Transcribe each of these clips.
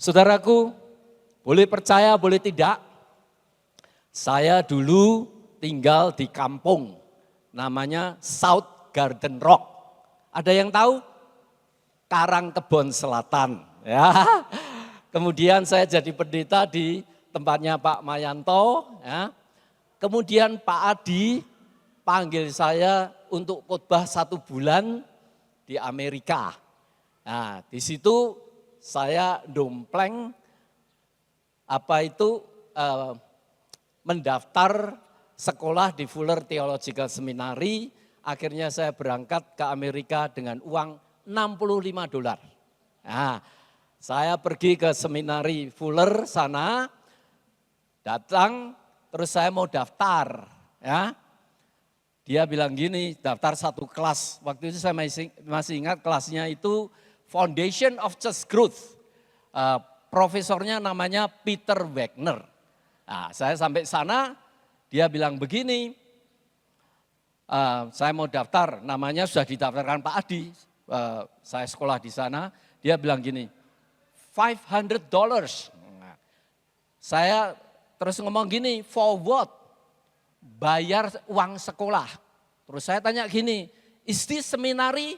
Saudaraku, boleh percaya, boleh tidak, saya dulu tinggal di kampung, namanya South Garden Rock. Ada yang tahu? Karangkebon Selatan. Ya. Kemudian saya jadi pendeta di tempatnya Pak Mayanto. Ya. Kemudian Pak Adi panggil saya untuk khotbah 1 bulan di Amerika. Nah, di situ saya dompleng mendaftar sekolah di Fuller Theological Seminary. Akhirnya saya berangkat ke Amerika dengan uang $65. Nah, saya pergi ke seminari Fuller sana, datang, terus saya mau daftar. Ya. Dia bilang gini, daftar 1 kelas. Waktu itu saya masih ingat kelasnya itu Foundation of Church Growth. Profesornya namanya Peter Wagner. Nah, saya sampai sana, dia bilang begini, saya mau daftar, namanya sudah didaftarkan Pak Adi, saya sekolah di sana. Dia bilang gini, $500. Nah, saya terus ngomong gini, for what? Bayar uang sekolah. Terus saya tanya gini, is this seminary?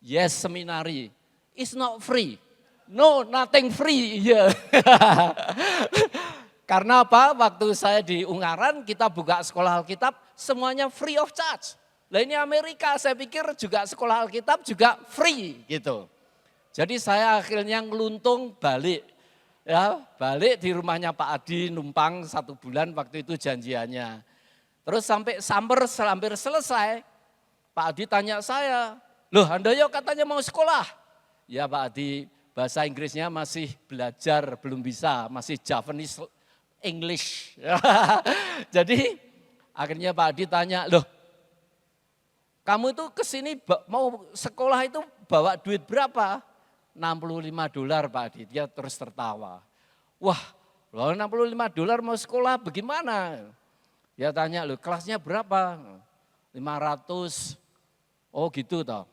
Yes, seminary. It's not free. No, nothing free. Yeah. Karena apa? Waktu saya di Ungaran, kita buka sekolah Alkitab, semuanya free of charge. Lah ini Amerika, saya pikir juga sekolah Alkitab juga free gitu. Jadi saya akhirnya ngeluntung balik. Ya, balik di rumahnya Pak Adi, numpang 1 bulan waktu itu janjiannya. Terus sampai hampir selesai, Pak Adi tanya saya, loh Handoyo katanya mau sekolah. Ya Pak Adi, bahasa Inggrisnya masih belajar, belum bisa, masih Javanese English. Jadi akhirnya Pak Adi tanya, loh kamu itu kesini mau sekolah itu bawa duit berapa? $65 Pak Adi, dia terus tertawa. Wah, $65 mau sekolah bagaimana? Dia tanya, loh kelasnya berapa? 500, oh gitu toh.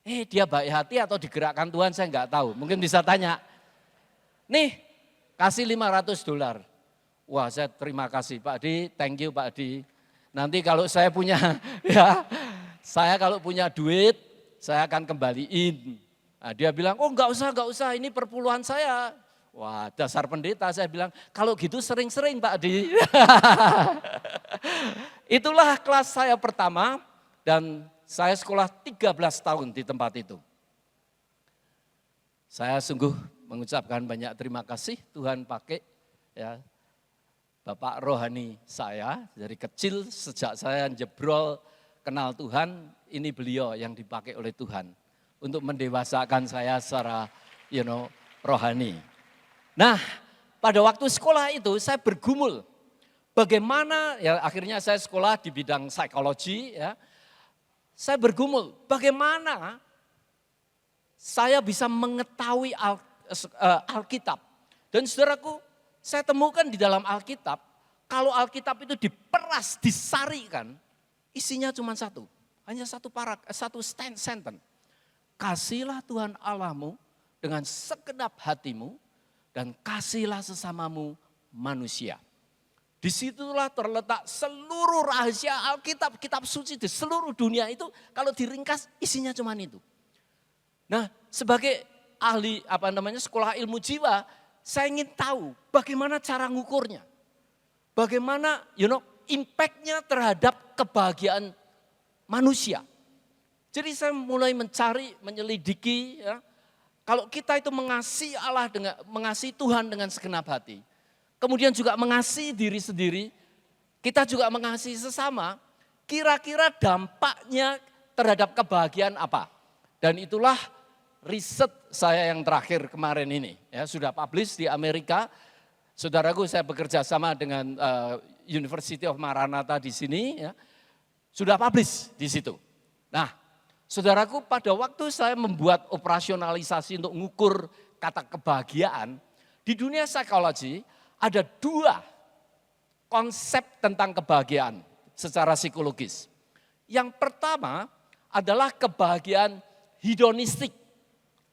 Dia baik hati atau digerakkan Tuhan saya enggak tahu, mungkin bisa tanya. Nih kasih $500. Wah saya terima kasih Pak Adi, thank you Pak Adi. Nanti kalau saya punya, ya saya kalau punya duit saya akan kembaliin. Nah, dia bilang, oh enggak usah, ini perpuluhan saya. Wah dasar pendeta, saya bilang, kalau gitu sering-sering Pak Adi. Itulah kelas saya pertama dan saya sekolah 13 tahun di tempat itu. Saya sungguh mengucapkan banyak terima kasih Tuhan pakai ya Bapak rohani saya dari kecil sejak saya jebrol kenal Tuhan, ini beliau yang dipakai oleh Tuhan untuk mendewasakan saya secara rohani. Nah, pada waktu sekolah itu saya bergumul bagaimana ya akhirnya saya sekolah di bidang psikologi ya. Saya bergumul bagaimana saya bisa mengetahui Alkitab. Dan saudaraku, saya temukan di dalam Alkitab, kalau Alkitab itu diperas, disarikan, isinya cuma satu. Hanya satu sentence. Kasihlah Tuhan Allahmu dengan segenap hatimu dan kasihlah sesamamu manusia. Disitulah terletak seluruh rahasia Alkitab, kitab suci di seluruh dunia itu kalau diringkas isinya cuma itu. Nah sebagai ahli sekolah ilmu jiwa, saya ingin tahu bagaimana cara ngukurnya. Bagaimana impact-nya terhadap kebahagiaan manusia. Jadi saya mulai mencari, menyelidiki ya. Kalau kita itu mengasihi Allah mengasihi Tuhan dengan segenap hati. Kemudian juga mengasihi diri sendiri, kita juga mengasihi sesama, kira-kira dampaknya terhadap kebahagiaan apa? Dan itulah riset saya yang terakhir kemarin ini, ya sudah publish di Amerika. Saudaraku, saya bekerja sama dengan University of Maranatha di sini, ya, sudah publish di situ. Nah, saudaraku, pada waktu saya membuat operasionalisasi untuk mengukur kata kebahagiaan, di dunia psikologi, ada 2 konsep tentang kebahagiaan secara psikologis. Yang pertama adalah kebahagiaan hedonistik.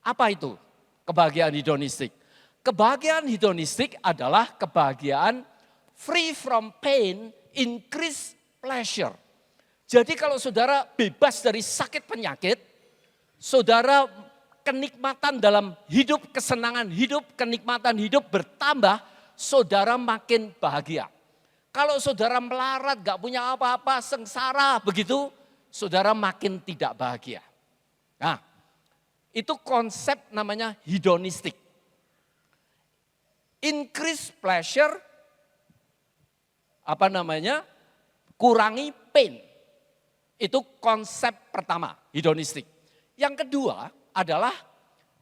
Apa itu kebahagiaan hedonistik? Kebahagiaan hedonistik adalah kebahagiaan free from pain, increase pleasure. Jadi kalau saudara bebas dari sakit penyakit, saudara kenikmatan dalam hidup, kesenangan hidup, kenikmatan hidup bertambah, saudara makin bahagia. Kalau saudara melarat, gak punya apa-apa, sengsara begitu, saudara makin tidak bahagia. Nah, itu konsep namanya hedonistik. Increase pleasure, kurangi pain. Itu konsep pertama, hedonistik. Yang kedua adalah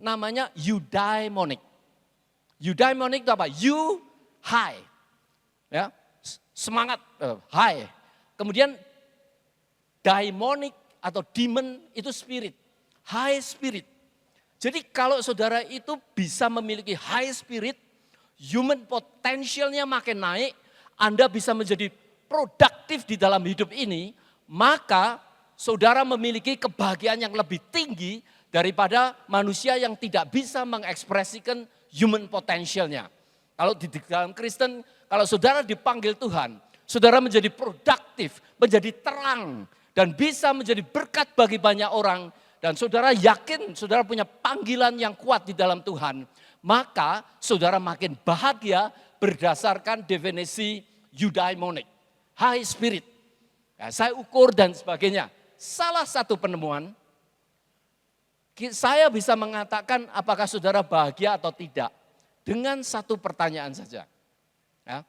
namanya eudaimonic. Eudaimonic itu apa? You high. Ya, semangat, high. Kemudian daimonic atau demon itu spirit. High spirit. Jadi kalau saudara itu bisa memiliki high spirit, human potentialnya makin naik, Anda bisa menjadi produktif di dalam hidup ini, maka saudara memiliki kebahagiaan yang lebih tinggi daripada manusia yang tidak bisa mengekspresikan human potentialnya. Kalau di dalam Kristen, kalau saudara dipanggil Tuhan, saudara menjadi produktif, menjadi terang, dan bisa menjadi berkat bagi banyak orang, dan saudara yakin saudara punya panggilan yang kuat di dalam Tuhan, maka saudara makin bahagia berdasarkan definisi eudaimonic, high spirit. Ya, saya ukur dan sebagainya. Salah satu penemuan, saya bisa mengatakan apakah saudara bahagia atau tidak dengan satu pertanyaan saja. Ya.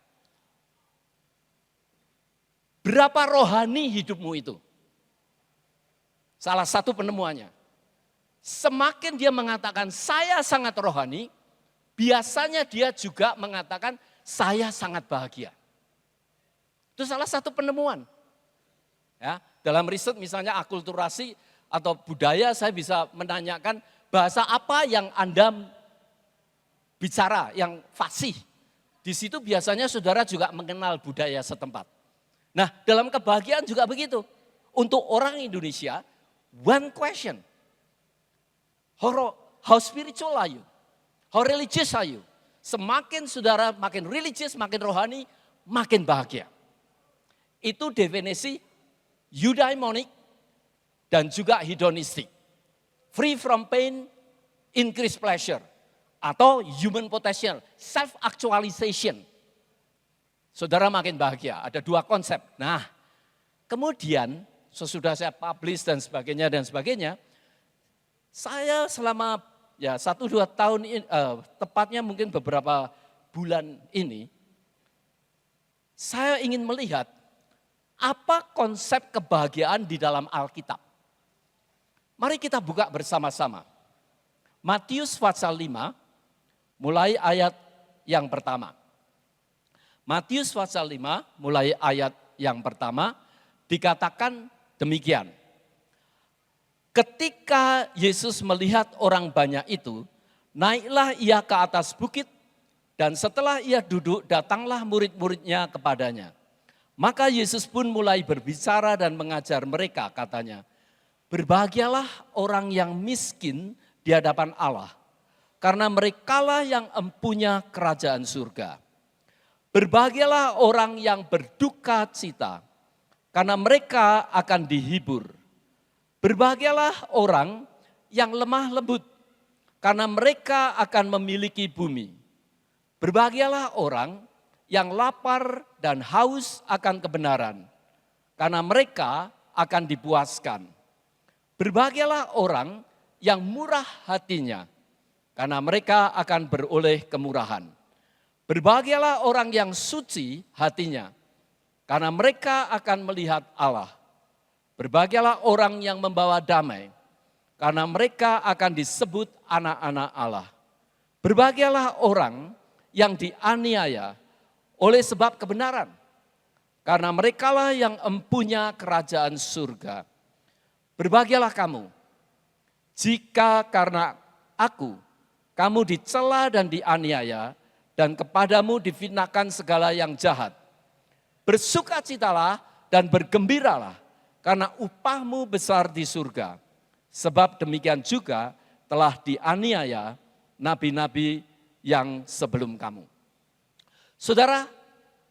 Berapa rohani hidupmu itu? Salah satu penemuannya. Semakin dia mengatakan saya sangat rohani, biasanya dia juga mengatakan saya sangat bahagia. Itu salah satu penemuan. Ya, dalam riset misalnya akulturasi atau budaya, saya bisa menanyakan bahasa apa yang Anda bicara, yang fasih. Di situ biasanya saudara juga mengenal budaya setempat. Nah, dalam kebahagiaan juga begitu. Untuk orang Indonesia, one question. How spiritual are you? How religious are you? Semakin saudara makin religious, makin rohani, makin bahagia. Itu definisi eudaimonic dan juga hedonistic. Free from pain, increase pleasure. Atau human potential, self-actualization. Saudara makin bahagia, ada dua konsep. Nah, kemudian sesudah saya publish dan sebagainya, saya selama 1-2 tahun, tepatnya mungkin beberapa bulan ini, saya ingin melihat apa konsep kebahagiaan di dalam Alkitab. Mari kita buka bersama-sama. Matius pasal 5, mulai ayat yang pertama. Matius pasal 5, mulai ayat yang pertama, dikatakan demikian. Ketika Yesus melihat orang banyak itu, naiklah ia ke atas bukit, dan setelah ia duduk, datanglah murid-muridnya kepadanya. Maka Yesus pun mulai berbicara dan mengajar mereka, katanya, berbahagialah orang yang miskin di hadapan Allah, karena merekalah yang empunya kerajaan surga. Berbahagialah orang yang berduka cita, karena mereka akan dihibur. Berbahagialah orang yang lemah lembut, karena mereka akan memiliki bumi. Berbahagialah orang yang lapar dan haus akan kebenaran, karena mereka akan dipuaskan. Berbahagialah orang yang murah hatinya, karena mereka akan beroleh kemurahan. Berbahagialah orang yang suci hatinya, karena mereka akan melihat Allah. Berbahagialah orang yang membawa damai, karena mereka akan disebut anak-anak Allah. Berbahagialah orang yang dianiaya oleh sebab kebenaran, karena merekalah yang empunya kerajaan surga. Berbahagialah kamu, jika karena aku, kamu dicela dan dianiaya, dan kepadamu difitnahkan segala yang jahat. Bersukacitalah dan bergembiralah, karena upahmu besar di surga. Sebab demikian juga telah dianiaya nabi-nabi yang sebelum kamu. Saudara,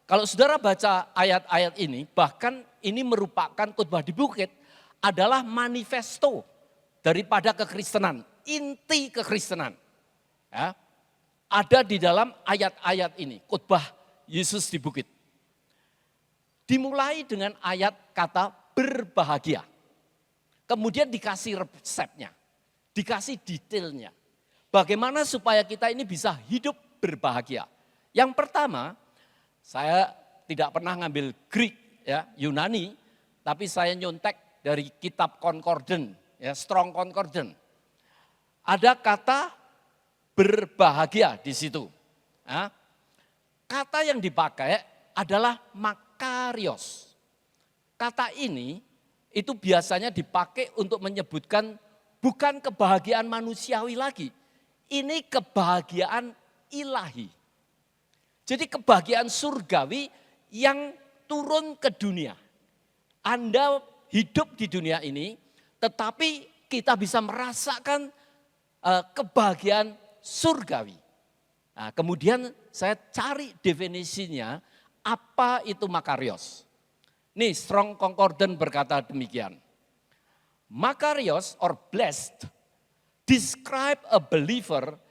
kalau saudara baca ayat-ayat ini, bahkan ini merupakan khotbah di bukit adalah manifesto daripada kekristenan, inti kekristenan. Ya, ada di dalam ayat-ayat ini, khotbah Yesus di bukit. Dimulai dengan ayat kata berbahagia. Kemudian dikasih resepnya, dikasih detailnya. Bagaimana supaya kita ini bisa hidup berbahagia. Yang pertama, saya tidak pernah ngambil Greek, ya, Yunani, tapi saya nyontek dari kitab Concordant, ya, Strong Concordant. Ada kata berbahagia di situ. Ya. Kata yang dipakai adalah makarios. Kata ini itu biasanya dipakai untuk menyebutkan bukan kebahagiaan manusiawi lagi. Ini kebahagiaan ilahi. Jadi kebahagiaan surgawi yang turun ke dunia. Anda hidup di dunia ini, tetapi kita bisa merasakan kebahagiaan surgawi. Nah, kemudian saya cari definisinya, apa itu makarios. Nih, Strong Concordant berkata demikian. Makarios or blessed describe a believer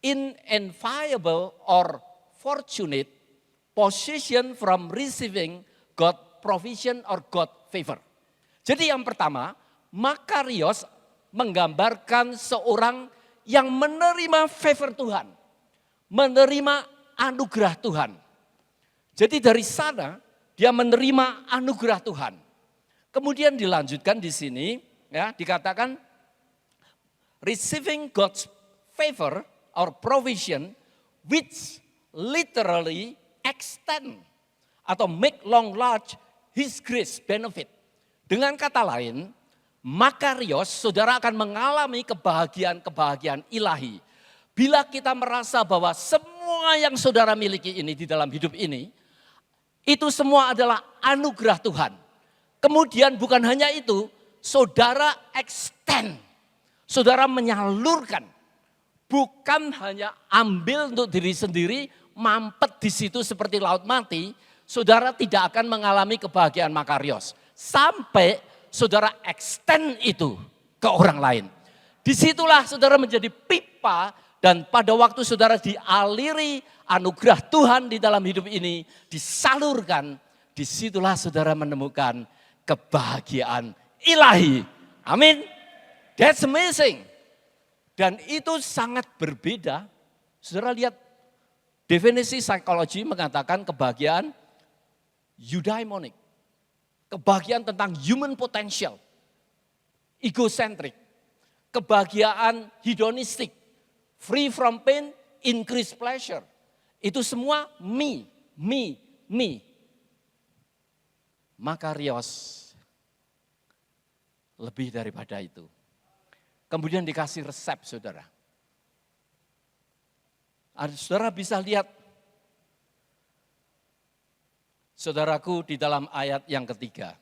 in enviable or fortunate position from receiving God provision or God favor. Jadi yang pertama, makarios menggambarkan seorang yang menerima favor Tuhan, menerima anugerah Tuhan. Jadi dari sana dia menerima anugerah Tuhan. Kemudian dilanjutkan di sini, ya, dikatakan receiving God's favor or provision which literally extend atau make long large his grace benefit. Dengan kata lain, makarios, saudara akan mengalami kebahagiaan-kebahagiaan ilahi. Bila kita merasa bahwa semua yang saudara miliki ini di dalam hidup ini, itu semua adalah anugerah Tuhan. Kemudian bukan hanya itu, saudara extend, saudara menyalurkan. Bukan hanya ambil untuk diri sendiri, mampet di situ seperti laut mati, saudara tidak akan mengalami kebahagiaan makarios. Sampai saudara extend itu ke orang lain. Disitulah saudara menjadi pipa dan pada waktu saudara dialiri anugerah Tuhan di dalam hidup ini disalurkan. Disitulah saudara menemukan kebahagiaan ilahi. Amin. That's amazing. Dan itu sangat berbeda. Saudara lihat definisi psikologi mengatakan kebahagiaan eudaimonic. Kebahagiaan tentang human potential, egocentric, kebahagiaan hedonistik, free from pain, increase pleasure. Itu semua me. Makarios lebih daripada itu. Kemudian dikasih resep, saudara. Saudara bisa lihat, saudaraku, di dalam ayat yang ketiga.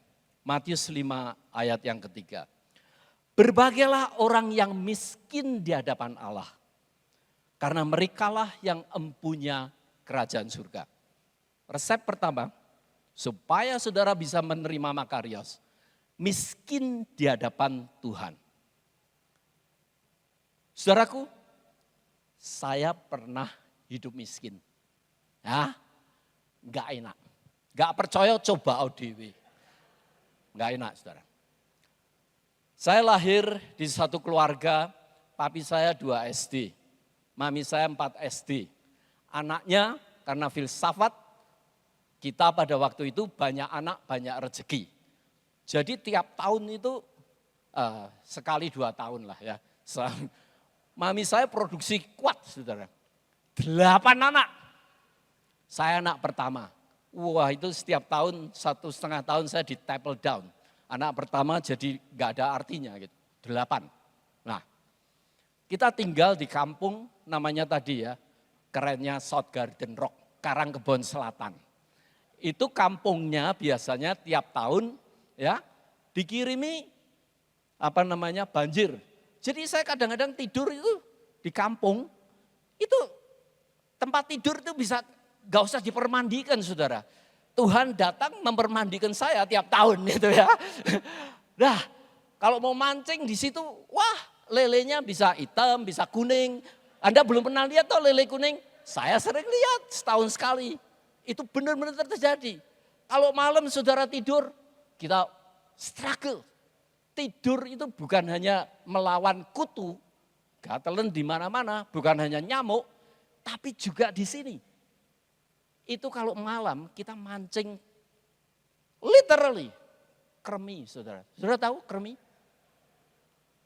Matius 5 ayat yang ketiga. Berbahagialah orang yang miskin di hadapan Allah. Karena merekalah yang empunya kerajaan surga. Resep pertama, supaya saudara bisa menerima makarios. Miskin di hadapan Tuhan. Saudaraku, saya pernah hidup miskin. Ya, enggak enak. Enggak percaya coba ODW. Enggak enak, saudara. Saya lahir di satu keluarga, papi saya 2 SD, mami saya 4 SD. Anaknya karena filsafat, kita pada waktu itu banyak anak, banyak rezeki. Jadi tiap tahun itu sekali 2 tahun lah ya. Mami saya produksi kuat, saudara. 8 anak. Saya anak pertama. Wah, itu setiap tahun 1,5 tahun saya di table down. Anak pertama jadi gak ada artinya gitu. 8. Nah, kita tinggal di kampung namanya tadi ya, kerennya South Garden Rock, Karangkebon Selatan. Itu kampungnya biasanya tiap tahun ya dikirimi banjir. Jadi saya kadang-kadang tidur itu di kampung, Itu tempat tidur itu bisa gak usah dipermandikan saudara. Tuhan datang mempermandikan saya tiap tahun gitu ya. Nah, kalau mau mancing di situ, wah lelenya bisa hitam, bisa kuning. Anda belum pernah lihat toh lele kuning? Saya sering lihat setahun sekali. Itu benar-benar terjadi. Kalau malam saudara tidur, kita struggle. Tidur itu bukan hanya melawan kutu, gatelan di mana-mana, bukan hanya nyamuk, tapi juga di sini. Itu kalau malam kita mancing literally kremi saudara. Saudara tahu kremi?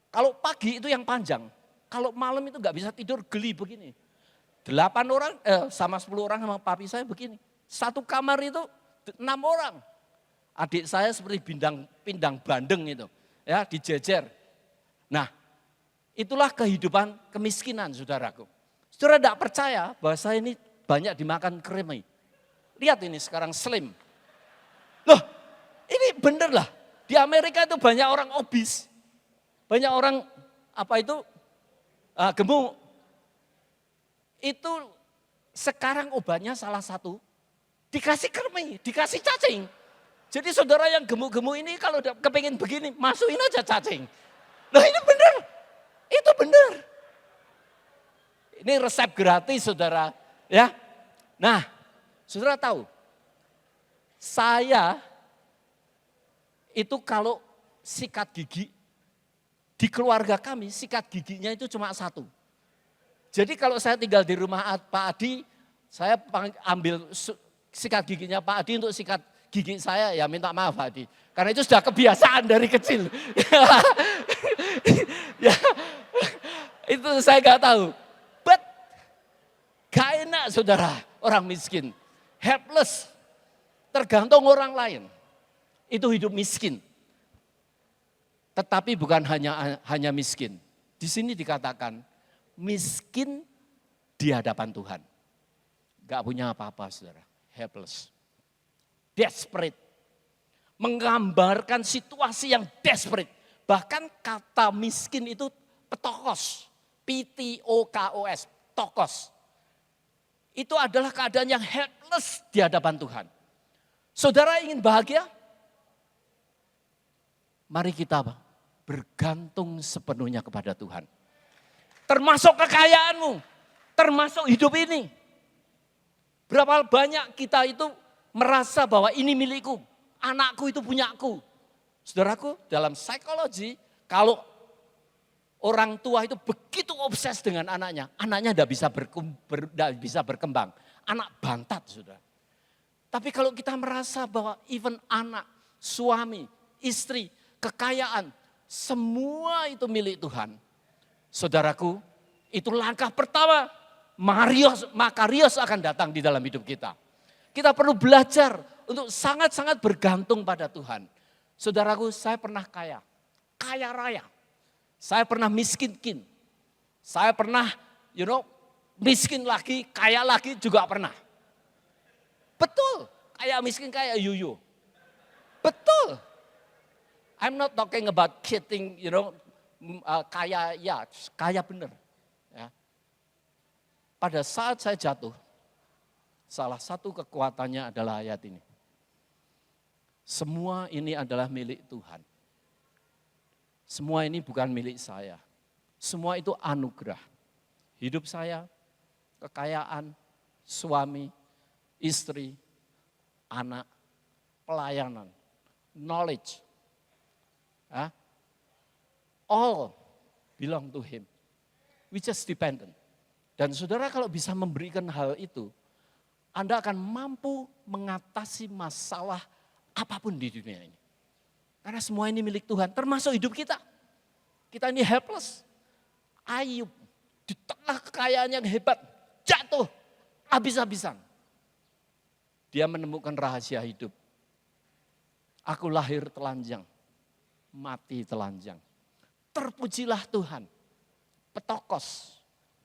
Kalau pagi itu yang panjang, kalau malam itu gak bisa tidur geli begini. 8 orang sama 10 orang sama papi saya begini. Satu kamar itu 6 orang. Adik saya seperti pindang bandeng itu. Ya dijejer. Nah itulah kehidupan kemiskinan saudaraku. Saudara tidak percaya bahwa saya ini banyak dimakan kremi. Lihat ini sekarang slim. Loh ini bener lah. Di Amerika itu banyak orang obes. Banyak orang gemuk. Itu sekarang obatnya salah satu. Dikasih kremi, dikasih cacing. Jadi saudara yang gemuk-gemuk ini kalau udah kepengen begini, masukin aja cacing. Loh ini bener. Itu bener. Ini resep gratis saudara. Ya. Nah, saudara tahu, saya itu kalau sikat gigi, di keluarga kami sikat giginya itu cuma satu. Jadi kalau saya tinggal di rumah Pak Adi, saya ambil sikat giginya Pak Adi untuk sikat gigi saya, ya minta maaf Pak Adi. Karena itu sudah kebiasaan dari kecil. Ya, itu saya gak tahu. But gak enak saudara, orang miskin. Helpless, tergantung orang lain. Itu hidup miskin. Tetapi bukan hanya miskin. Di sini dikatakan miskin di hadapan Tuhan. Gak punya apa-apa saudara, helpless. Desperate. Menggambarkan situasi yang desperate. Bahkan kata miskin itu petokos. P-T-O-K-O-S, tokos. Itu adalah keadaan yang helpless di hadapan Tuhan. Saudara ingin bahagia? Mari kita bergantung sepenuhnya kepada Tuhan. Termasuk kekayaanmu, termasuk hidup ini. Berapa banyak kita itu merasa bahwa ini milikku, anakku itu punyaku. Saudaraku, dalam psikologi, kalau orang tua itu begitu obses dengan anaknya tidak bisa berkembang. Anak bantat sudah. Tapi kalau kita merasa bahwa even anak, suami, istri, kekayaan, semua itu milik Tuhan. Saudaraku, itu langkah pertama, Makarios akan datang di dalam hidup kita. Kita perlu belajar untuk sangat-sangat bergantung pada Tuhan. Saudaraku, saya pernah kaya raya. Saya pernah miskin. Saya pernah, miskin lagi, kaya lagi juga pernah. Betul, kaya miskin, kaya yuyu. Betul. I'm not talking about kidding, kaya bener. Ya. Pada saat saya jatuh, salah satu kekuatannya adalah ayat ini. Semua ini adalah milik Tuhan. Semua ini bukan milik saya. Semua itu anugerah. Hidup saya, kekayaan, suami, istri, anak, pelayanan, knowledge. All belong to him. We just dependent. Dan saudara kalau bisa memberikan hal itu, Anda akan mampu mengatasi masalah apapun di dunia ini. Karena semua ini milik Tuhan, termasuk hidup kita. Kita ini helpless. Ayub di tengah kekayaan yang hebat, jatuh habis-habisan. Dia menemukan rahasia hidup. Aku lahir telanjang, mati telanjang. Terpujilah Tuhan, petokos,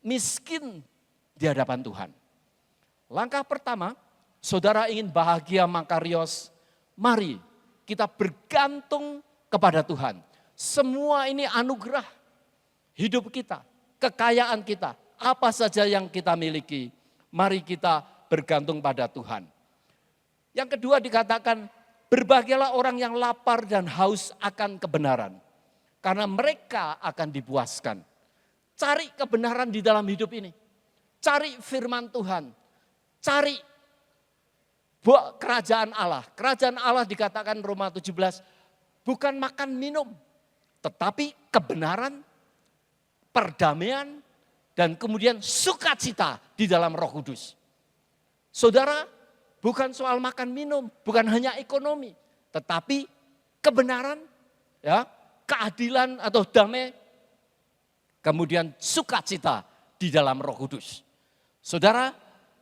miskin di hadapan Tuhan. Langkah pertama, saudara ingin bahagia Makarios, mari kita bergantung kepada Tuhan. Semua ini anugerah hidup kita, kekayaan kita, apa saja yang kita miliki, mari kita bergantung pada Tuhan. Yang kedua dikatakan, berbahagialah orang yang lapar dan haus akan kebenaran, karena mereka akan dipuaskan. Cari kebenaran di dalam hidup ini. Cari firman Tuhan. Cari kerajaan Allah. Kerajaan Allah dikatakan Roma 17, bukan makan minum, tetapi kebenaran, perdamaian, dan kemudian sukacita di dalam Roh Kudus. Saudara, bukan soal makan minum, bukan hanya ekonomi, tetapi kebenaran, ya, keadilan atau damai, kemudian sukacita di dalam Roh Kudus. Saudara,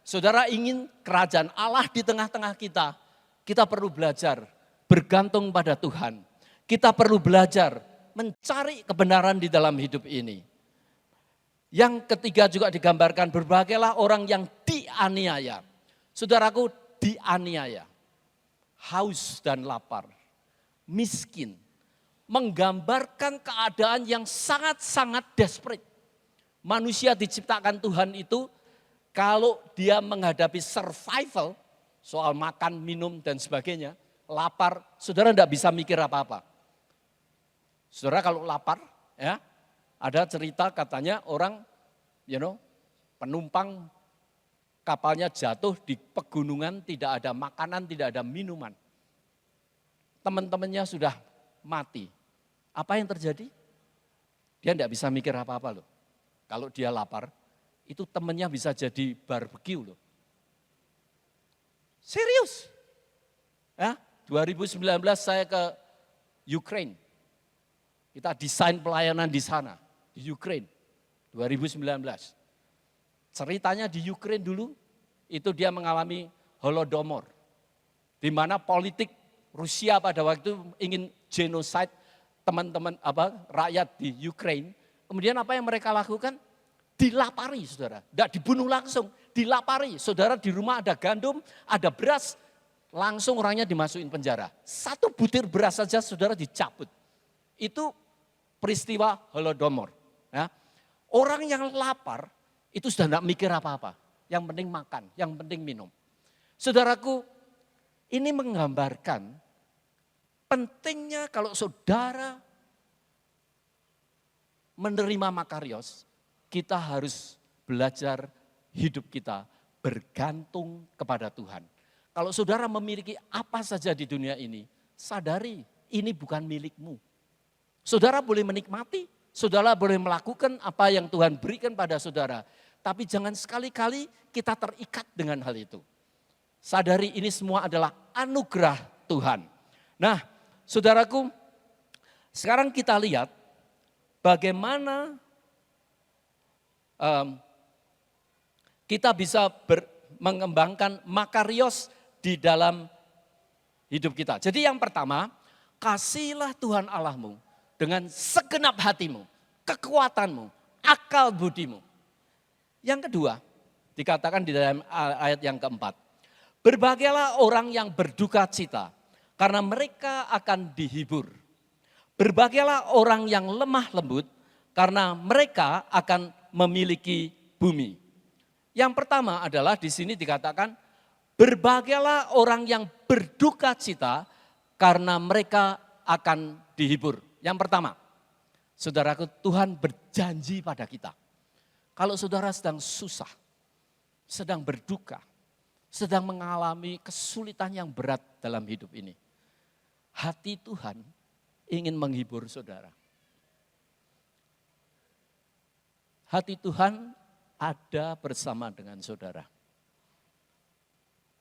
saudara ingin kerajaan Allah di tengah-tengah kita, kita perlu belajar bergantung pada Tuhan. Kita perlu belajar mencari kebenaran di dalam hidup ini. Yang ketiga juga digambarkan, berbahagialah orang yang dianiaya. Saudaraku, dianiaya, haus dan lapar, miskin, menggambarkan keadaan yang sangat-sangat desperate. Manusia diciptakan Tuhan itu, kalau dia menghadapi survival, soal makan, minum, dan sebagainya, lapar, saudara tidak bisa mikir apa-apa. Saudara kalau lapar, ya, ada cerita katanya orang, penumpang kapalnya jatuh di pegunungan, tidak ada makanan, tidak ada minuman. Teman-temannya sudah mati. Apa yang terjadi? Dia tidak bisa mikir apa-apa loh. Kalau dia lapar, itu temannya bisa jadi barbeque loh. Serius. Ya, 2019 saya ke Ukraine. Kita desain pelayanan di sana, di Ukraine, 2019. Ceritanya di Ukraine dulu, itu dia mengalami Holodomor. Di mana politik Rusia pada waktu itu ingin genocide teman-teman rakyat di Ukraine. Kemudian apa yang mereka lakukan? Dilapari, saudara. Tidak dibunuh langsung, dilapari. Saudara, di rumah ada gandum, ada beras, langsung orangnya dimasukin penjara. Satu butir beras saja saudara dicabut. Itu peristiwa Holodomor. Ya. Orang yang lapar itu sudah tidak mikir apa-apa. Yang penting makan, yang penting minum. Saudaraku, ini menggambarkan pentingnya kalau saudara menerima makarios, kita harus belajar hidup kita bergantung kepada Tuhan. Kalau saudara memiliki apa saja di dunia ini, sadari ini bukan milikmu. Saudara boleh menikmati, saudara boleh melakukan apa yang Tuhan berikan pada saudara. Tapi jangan sekali-kali kita terikat dengan hal itu. Sadari ini semua adalah anugerah Tuhan. Nah, saudaraku, sekarang kita lihat bagaimana kita bisa mengembangkan makarios di dalam hidup kita. Jadi yang pertama, kasihilah Tuhan Allahmu dengan segenap hatimu, kekuatanmu, akal budimu. Yang kedua, dikatakan di dalam ayat yang keempat, berbahagialah orang yang berduka cita, karena mereka akan dihibur. Berbahagialah orang yang lemah lembut, karena mereka akan memiliki bumi. Yang pertama adalah di sini dikatakan, berbahagialah orang yang berduka cita, karena mereka akan dihibur. Yang pertama, saudaraku, Tuhan berjanji pada kita. Kalau saudara sedang susah, sedang berduka, sedang mengalami kesulitan yang berat dalam hidup ini, hati Tuhan ingin menghibur saudara. Hati Tuhan ada bersama dengan saudara.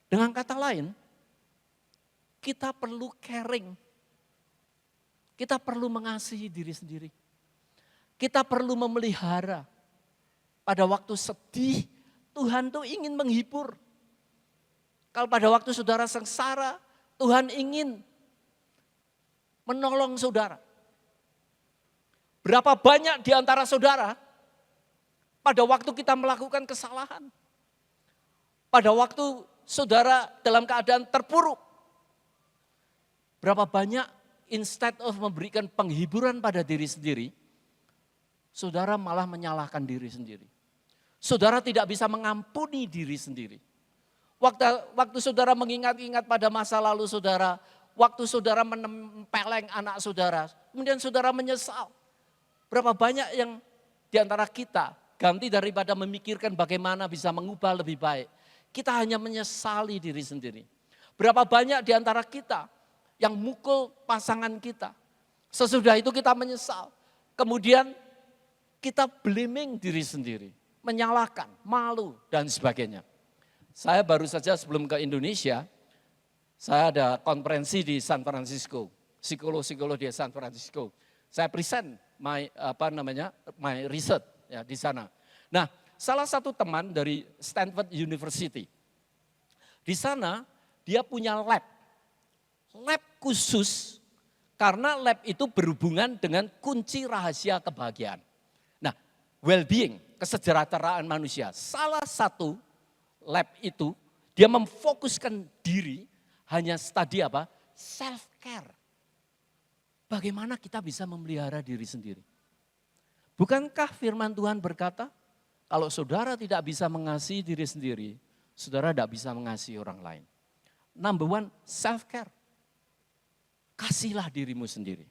Dengan kata lain, kita perlu caring. Kita perlu mengasihi diri sendiri. Kita perlu memelihara. Pada waktu sedih, Tuhan tuh ingin menghibur. Kalau pada waktu saudara sengsara, Tuhan ingin menolong saudara. Berapa banyak di antara saudara, pada waktu kita melakukan kesalahan, pada waktu saudara dalam keadaan terpuruk, berapa banyak instead of memberikan penghiburan pada diri sendiri, saudara malah menyalahkan diri sendiri. Saudara tidak bisa mengampuni diri sendiri. Waktu saudara mengingat-ingat pada masa lalu saudara, waktu saudara menempeleng anak saudara, kemudian saudara menyesal. Berapa banyak yang di antara kita ganti daripada memikirkan bagaimana bisa mengubah lebih baik. Kita hanya menyesali diri sendiri. Berapa banyak di antara kita yang mukul pasangan kita. Sesudah itu kita menyesal. Kemudian kita blaming diri sendiri. Menyalahkan, malu dan sebagainya. Saya baru saja sebelum ke Indonesia, saya ada konferensi di San Francisco. Psikolog-psikolog di San Francisco. Saya present my research ya di sana. Nah, salah satu teman dari Stanford University. Di sana dia punya lab khusus karena lab itu berhubungan dengan kunci rahasia kebahagiaan. Nah, well-being, kesejahteraan manusia. Salah satu lab itu dia memfokuskan diri hanya studi apa? Self-care. Bagaimana kita bisa memelihara diri sendiri? Bukankah firman Tuhan berkata, kalau saudara tidak bisa mengasihi diri sendiri, saudara tidak bisa mengasihi orang lain. Number one, self-care. Kasihlah dirimu sendiri.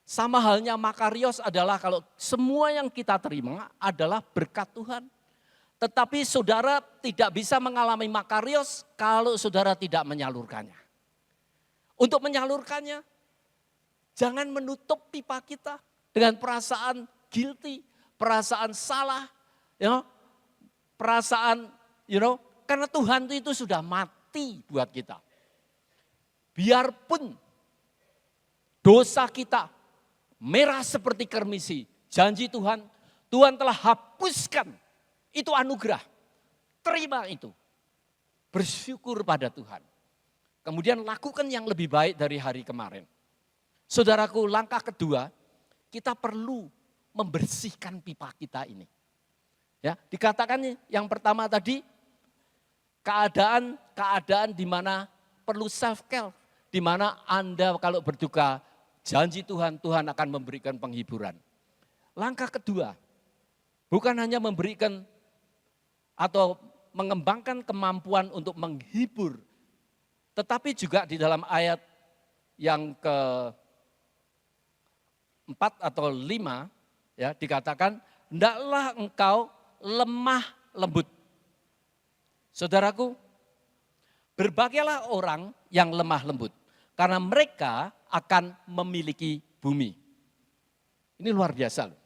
Sama halnya makarios adalah kalau semua yang kita terima adalah berkat Tuhan. Tetapi saudara tidak bisa mengalami makarios kalau saudara tidak menyalurkannya. Untuk menyalurkannya, jangan menutup pipa kita dengan perasaan guilty, perasaan salah, perasaan, karena Tuhan itu sudah mati buat kita. Biarpun dosa kita merah seperti kermisi, janji Tuhan telah hapuskan, itu anugerah. Terima itu, bersyukur pada Tuhan. Kemudian lakukan yang lebih baik dari hari kemarin. Saudaraku, langkah kedua, kita perlu membersihkan pipa kita ini. Ya, dikatakan yang pertama tadi, keadaan di mana perlu self care, di mana Anda kalau berduka, janji Tuhan akan memberikan penghiburan. Langkah kedua, bukan hanya memberikan atau mengembangkan kemampuan untuk menghibur, tetapi juga di dalam ayat yang ke-4 atau 5 ya dikatakan, hendaklah engkau lemah lembut. Saudaraku, berbahagialah orang yang lemah lembut, karena mereka akan memiliki bumi. Ini luar biasa loh.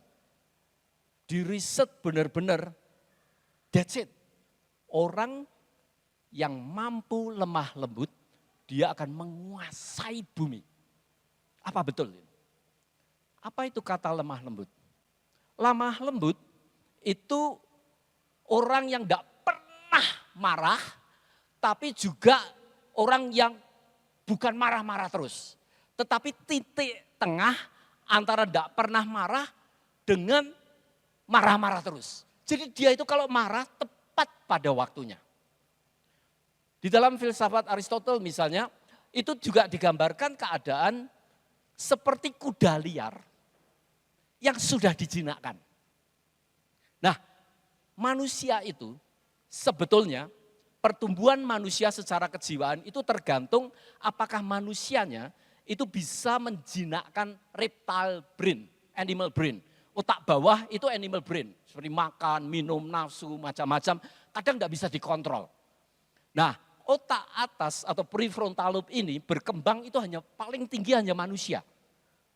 Di riset benar-benar, that's it. Orang yang mampu lemah lembut, dia akan menguasai bumi. Apa betul? Apa itu kata lemah lembut? Lemah lembut itu orang yang tidak pernah marah, tapi juga orang yang bukan marah-marah terus. Tetapi titik tengah antara tidak pernah marah dengan marah-marah terus. Jadi dia itu kalau marah tepat pada waktunya. Di dalam filsafat Aristoteles misalnya, itu juga digambarkan keadaan seperti kuda liar yang sudah dijinakkan. Nah, manusia itu sebetulnya pertumbuhan manusia secara kejiwaan itu tergantung apakah manusianya itu bisa menjinakkan reptile brain, animal brain. Otak bawah itu animal brain, seperti makan, minum, nafsu, macam-macam, kadang tidak bisa dikontrol. Nah, otak atas atau prefrontal lobe ini berkembang itu hanya paling tinggi hanya manusia.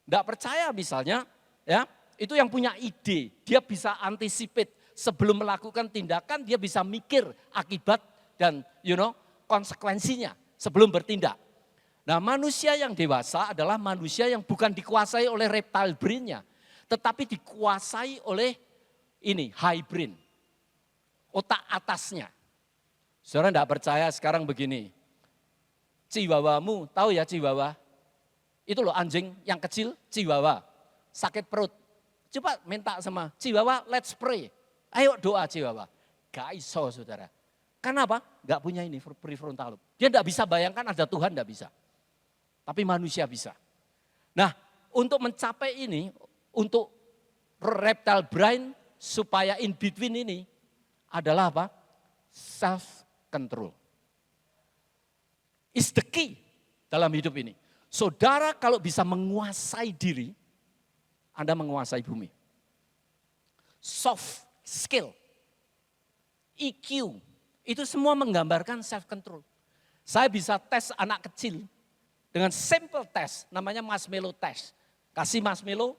Tidak percaya misalnya, ya itu yang punya ide, dia bisa anticipate sebelum melakukan tindakan, dia bisa mikir akibat dan konsekuensinya sebelum bertindak. Nah, manusia yang dewasa adalah manusia yang bukan dikuasai oleh reptile brain-nya, tetapi dikuasai oleh high brain, otak atasnya. Saudara tidak percaya sekarang begini, chihuahuamu, tahu ya chihuahua? Itu loh anjing yang kecil, chihuahua, sakit perut. Coba minta sama chihuahua, let's pray. Ayo doa chihuahua. Gak iso saudara. Kenapa? Gak punya prefrontal lobe. Dia tidak bisa bayangkan ada Tuhan, tidak bisa. Tapi manusia bisa. Nah, untuk mencapai ini, untuk reptile brain supaya in between ini, adalah apa? Self control. Is the key dalam hidup ini. Saudara kalau bisa menguasai diri, Anda menguasai bumi. Soft skill, EQ, itu semua menggambarkan self control. Saya bisa tes anak kecil dengan simple test, namanya marshmallow test. Kasih marshmallow,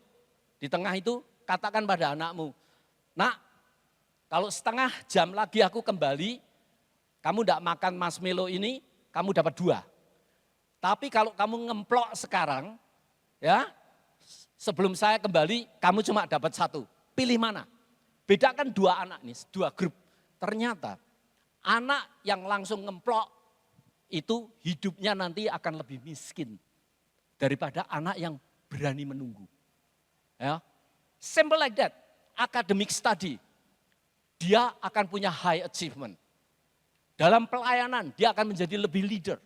di tengah itu katakan pada anakmu, nak, kalau setengah jam lagi aku kembali, kamu tidak makan marshmallow ini, kamu dapat 2. Tapi kalau kamu ngemplok sekarang, ya, sebelum saya kembali, kamu cuma dapat 1. Pilih mana? Bedakan 2 anak nih, 2 grup. Ternyata anak yang langsung ngemplok itu hidupnya nanti akan lebih miskin daripada anak yang berani menunggu. Ya, simple like that. Academic study, dia akan punya high achievement. Dalam pelayanan, dia akan menjadi lebih leader.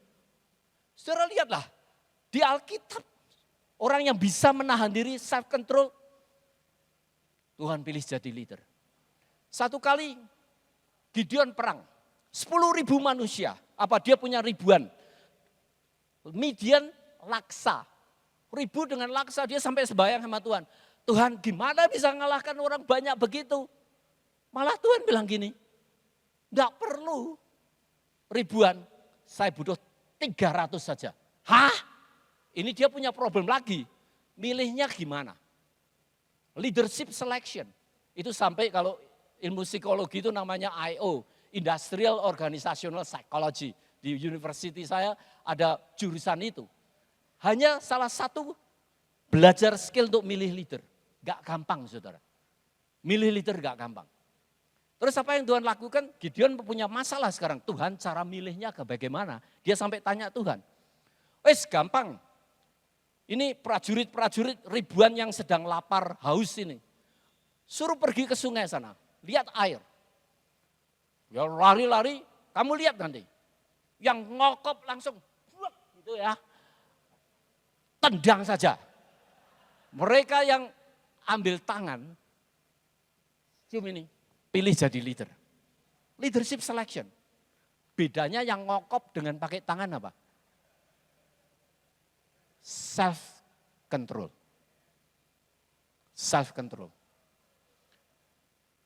Saudara lihatlah, di Alkitab, orang yang bisa menahan diri, self control, Tuhan pilih jadi leader. Satu kali, Gideon perang, 10.000 manusia, apa dia punya ribuan. Midian laksa, 1.000 dengan laksa, dia sampai sembahyang sama Tuhan. Tuhan, gimana bisa mengalahkan orang banyak begitu? Malah Tuhan bilang gini, enggak perlu ribuan, saya butuh 300 saja. Hah? Ini dia punya problem lagi. Milihnya gimana? Leadership selection. Itu sampai kalau ilmu psikologi itu namanya IO, Industrial Organizational Psychology. Di university saya ada jurusan itu. Hanya salah satu belajar skill untuk milih leader. Gak gampang saudara. Milih leader gak gampang. Terus apa yang Tuhan lakukan? Gideon punya masalah sekarang. Tuhan cara milihnya bagaimana? Dia sampai tanya Tuhan. Wes gampang. Ini prajurit-prajurit ribuan yang sedang lapar, haus ini. Suruh pergi ke sungai sana. Lihat air. Ya lari-lari, kamu lihat nanti. Yang ngokop langsung. Gitu ya. Tendang saja. Mereka yang ambil tangan. Cium ini. Pilih jadi leader. Leadership selection. Bedanya yang ngokop dengan pakai tangan apa? Self control. Self control.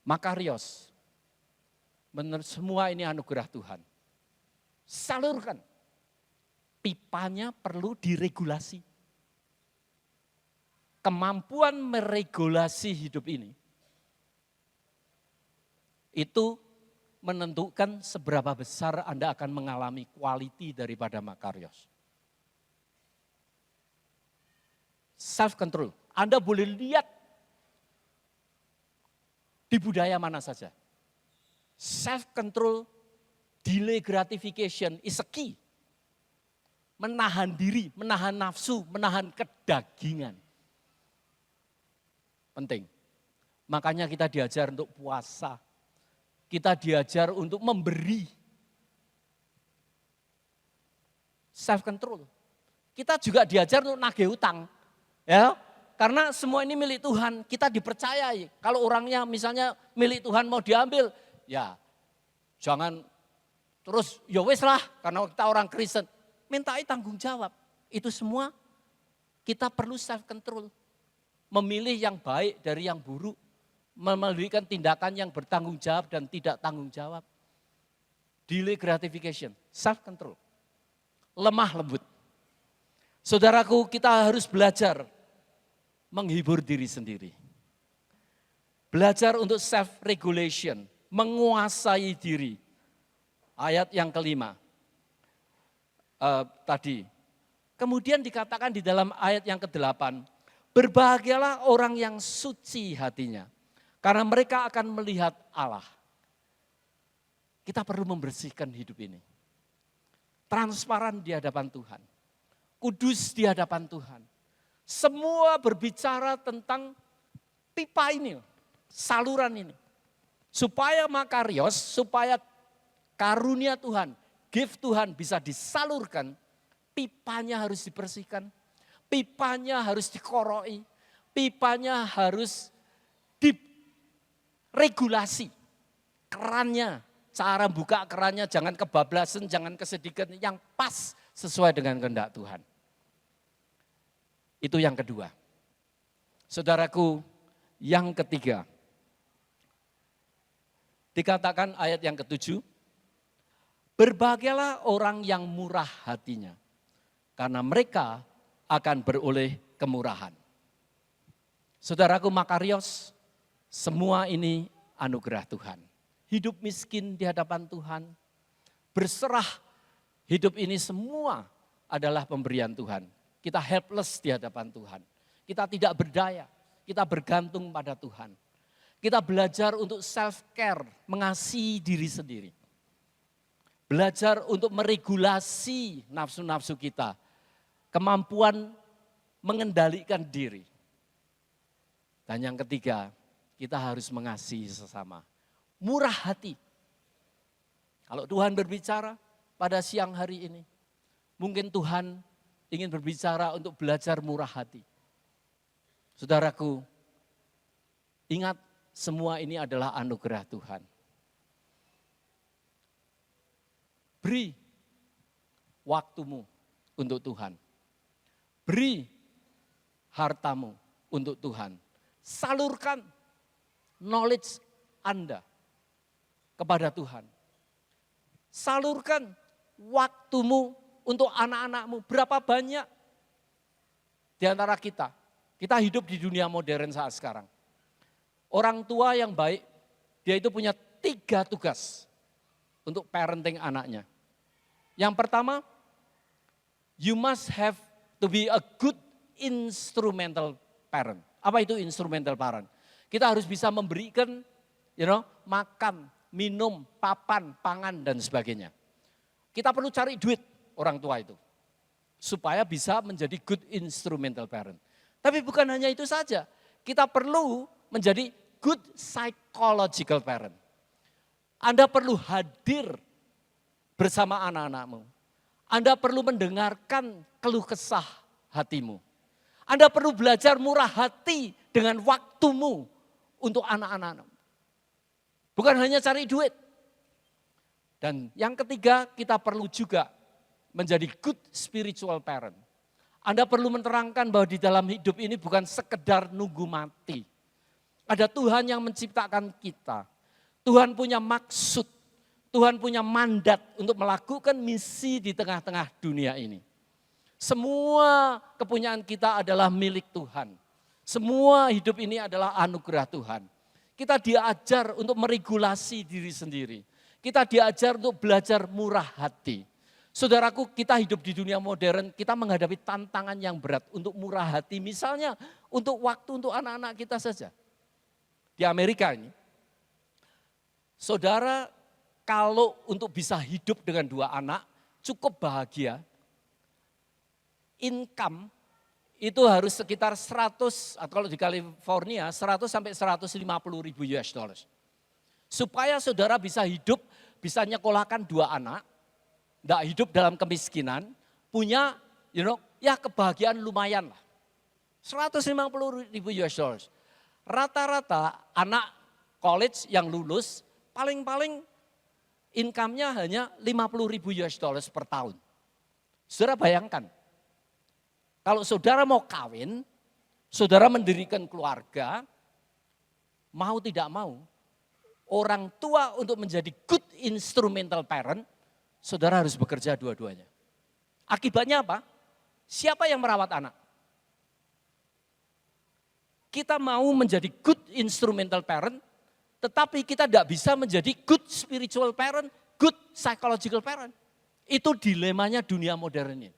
Makarios. Menurut semua ini anugerah Tuhan. Salurkan. Pipanya perlu diregulasi. Kemampuan meregulasi hidup ini itu menentukan seberapa besar Anda akan mengalami quality daripada makarios. Self control. Anda boleh lihat di budaya mana saja. Self control, delay gratification is a key. Menahan diri, menahan nafsu, menahan kedagingan. Penting. Makanya kita diajar untuk puasa. Kita diajar untuk memberi. Self control. Kita juga diajar untuk nagih utang. Ya, karena semua ini milik Tuhan, kita dipercayai. Kalau orangnya misalnya milik Tuhan mau diambil, ya jangan terus ya wes lah karena kita orang Kristen. Mintai tanggung jawab. Itu semua kita perlu self control. Memilih yang baik dari yang buruk. Memberikan tindakan yang bertanggung jawab dan tidak tanggung jawab. Delay gratification, self control. Lemah lembut. Saudaraku, kita harus belajar menghibur diri sendiri. Belajar untuk self regulation, menguasai diri. Ayat yang kelima. Tadi. Kemudian dikatakan di dalam ayat yang ke-8, berbahagialah orang yang suci hatinya. Karena mereka akan melihat Allah. Kita perlu membersihkan hidup ini. Transparan di hadapan Tuhan. Kudus di hadapan Tuhan. Semua berbicara tentang pipa ini, saluran ini. Supaya makarios, supaya karunia Tuhan, gift Tuhan bisa disalurkan, pipanya harus dibersihkan. Pipanya harus dikoroi. Pipanya harus regulasi. kerannya, cara buka kerannya jangan kebablasan, jangan kesedihan, yang pas sesuai dengan kehendak Tuhan. Itu yang kedua. Saudaraku, yang ketiga, dikatakan ayat yang ketujuh, berbahagialah orang yang murah hatinya, karena mereka akan beroleh kemurahan. Saudaraku Makarios, semua ini anugerah Tuhan. Hidup miskin di hadapan Tuhan, berserah, hidup ini semua adalah pemberian Tuhan. Kita helpless di hadapan Tuhan. Kita tidak berdaya, kita bergantung pada Tuhan. Kita belajar untuk self-care, mengasihi diri sendiri. Belajar untuk meregulasi nafsu-nafsu kita. Kemampuan mengendalikan diri. Dan yang ketiga, kita harus mengasihi sesama. Murah hati. Kalau Tuhan berbicara pada siang hari ini, mungkin Tuhan ingin berbicara untuk belajar murah hati. Saudaraku, ingat semua ini adalah anugerah Tuhan. Beri waktumu untuk Tuhan. Beri hartamu untuk Tuhan. Salurkan knowledge Anda kepada Tuhan. Salurkan waktumu untuk anak-anakmu. Berapa banyak di antara kita? Kita hidup di dunia modern saat sekarang. Orang tua yang baik, dia itu punya 3 tugas untuk parenting anaknya. Yang pertama, you must have to be a good instrumental parent. Apa itu instrumental parent? Kita harus bisa memberikan, makan, minum, papan, pangan, dan sebagainya. Kita perlu cari duit orang tua itu, supaya bisa menjadi good instrumental parent. Tapi bukan hanya itu saja, kita perlu menjadi good psychological parent. Anda perlu hadir bersama anak-anakmu. Anda perlu mendengarkan keluh kesah hatimu. Anda perlu belajar murah hati dengan waktumu untuk anak-anak. Bukan hanya cari duit. Dan yang ketiga, kita perlu juga menjadi good spiritual parent. Anda perlu menerangkan bahwa di dalam hidup ini bukan sekedar nunggu mati. Ada Tuhan yang menciptakan kita. Tuhan punya maksud, Tuhan punya mandat untuk melakukan misi di tengah-tengah dunia ini. Semua kepunyaan kita adalah milik Tuhan. Semua hidup ini adalah anugerah Tuhan. Kita diajar untuk meregulasi diri sendiri. Kita diajar untuk belajar murah hati. Saudaraku, kita hidup di dunia modern, kita menghadapi tantangan yang berat untuk murah hati. Misalnya untuk waktu untuk anak-anak kita saja. Di Amerika ini, saudara kalau untuk bisa hidup dengan 2 anak, cukup bahagia, income itu harus sekitar 100, atau kalau di California 100 sampai 150 ribu US dollars. Supaya saudara bisa hidup, bisa nyekolahkan 2 anak, tidak hidup dalam kemiskinan, punya kebahagiaan lumayan lah. 150 ribu US dollars. Rata-rata anak college yang lulus paling-paling income-nya hanya 50 ribu US dollars per tahun. Saudara bayangkan, kalau saudara mau kawin, saudara mendirikan keluarga, mau tidak mau, orang tua untuk menjadi good instrumental parent, saudara harus bekerja dua-duanya. Akibatnya apa? Siapa yang merawat anak? Kita mau menjadi good instrumental parent, tetapi kita tidak bisa menjadi good spiritual parent, good psychological parent. Itu dilemanya dunia modern ini.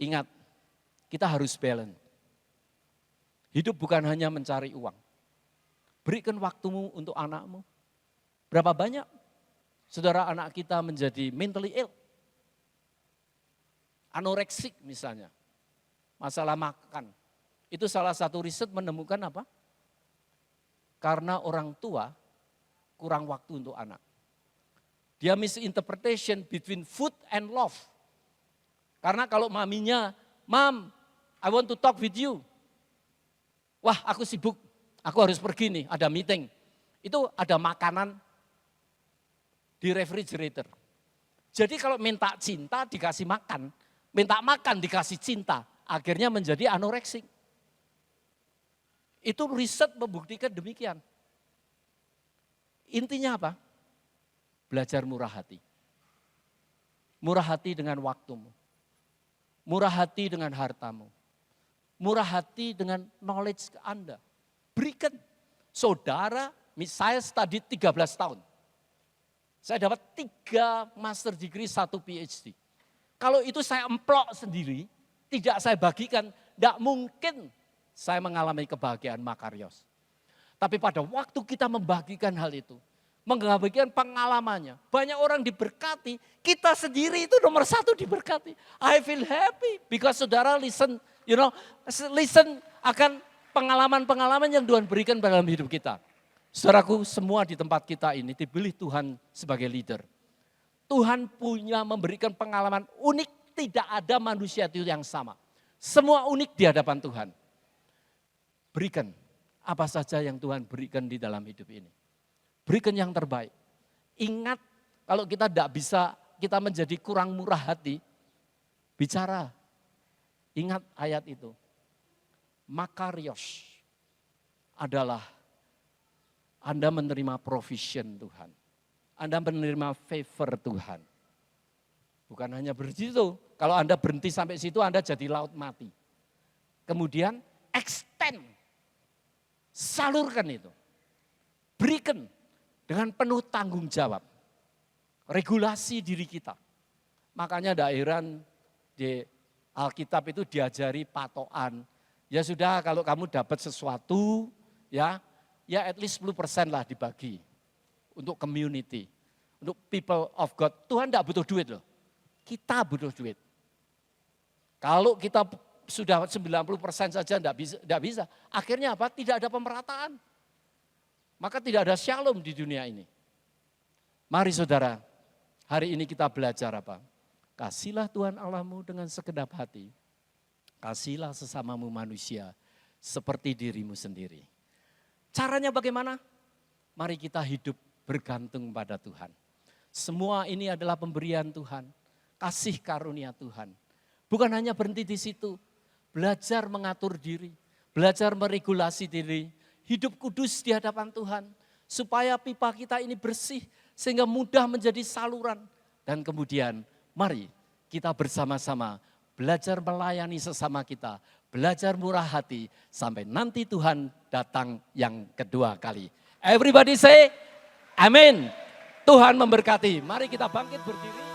Ingat, kita harus balance. Hidup bukan hanya mencari uang. Berikan waktumu untuk anakmu. Berapa banyak saudara anak kita menjadi mentally ill? Anoreksik misalnya, masalah makan. Itu salah satu riset menemukan apa? Karena orang tua kurang waktu untuk anak. Dia misinterpretation between food and love. Karena kalau maminya, "Mom, I want to talk with you." Wah, aku sibuk, aku harus pergi nih, ada meeting. itu ada makanan di refrigerator. Jadi kalau minta cinta dikasih makan, minta makan dikasih cinta, akhirnya menjadi anoreksik. Itu riset membuktikan demikian. Intinya apa? Belajar murah hati. Murah hati dengan waktumu. Murah hati dengan hartamu. Murah hati dengan knowledge Anda. Berikan. Saudara, saya study 13 tahun. Saya dapat 3 master degree, 1 PhD. Kalau itu saya emplok sendiri, tidak saya bagikan, tidak mungkin saya mengalami kebahagiaan makarios. Tapi pada waktu kita membagikan hal itu, membagikan pengalamannya, banyak orang diberkati, kita sendiri itu nomor 1 diberkati. I feel happy because saudara listen, listen akan pengalaman-pengalaman yang Tuhan berikan dalam hidup kita. Saudaraku, semua di tempat kita ini dipilih Tuhan sebagai leader. Tuhan punya memberikan pengalaman unik, tidak ada manusia itu yang sama. Semua unik di hadapan Tuhan. Berikan apa saja yang Tuhan berikan di dalam hidup ini. Berikan yang terbaik. Ingat kalau kita tidak bisa, kita menjadi kurang murah hati, bicara. Ingat ayat itu. Makarios adalah Anda menerima provision Tuhan. Anda menerima favor Tuhan. Bukan hanya berhenti itu. Kalau Anda berhenti sampai situ, Anda jadi laut mati. Kemudian extend. Salurkan itu. Berikan dengan penuh tanggung jawab. Regulasi diri kita. Makanya daerah di Alkitab itu diajari patokan. Ya sudah, kalau kamu dapat sesuatu, ya at least 10% lah dibagi untuk community, untuk people of God. Tuhan tidak butuh duit loh, kita butuh duit. Kalau kita sudah 90% saja tidak bisa, akhirnya apa? Tidak ada pemerataan. Maka tidak ada shalom di dunia ini. Mari saudara, hari ini kita belajar apa? Kasihlah Tuhan Allahmu dengan segenap hati. Kasihlah sesamamu manusia seperti dirimu sendiri. Caranya bagaimana? Mari kita hidup bergantung pada Tuhan. Semua ini adalah pemberian Tuhan, kasih karunia Tuhan. Bukan hanya berhenti di situ, belajar mengatur diri, belajar meregulasi diri, hidup kudus di hadapan Tuhan. Supaya pipa kita ini bersih, sehingga mudah menjadi saluran. Dan kemudian mari kita bersama-sama belajar melayani sesama kita, belajar murah hati sampai nanti Tuhan datang yang kedua kali. Everybody say amin. Tuhan memberkati. Mari kita bangkit berdiri.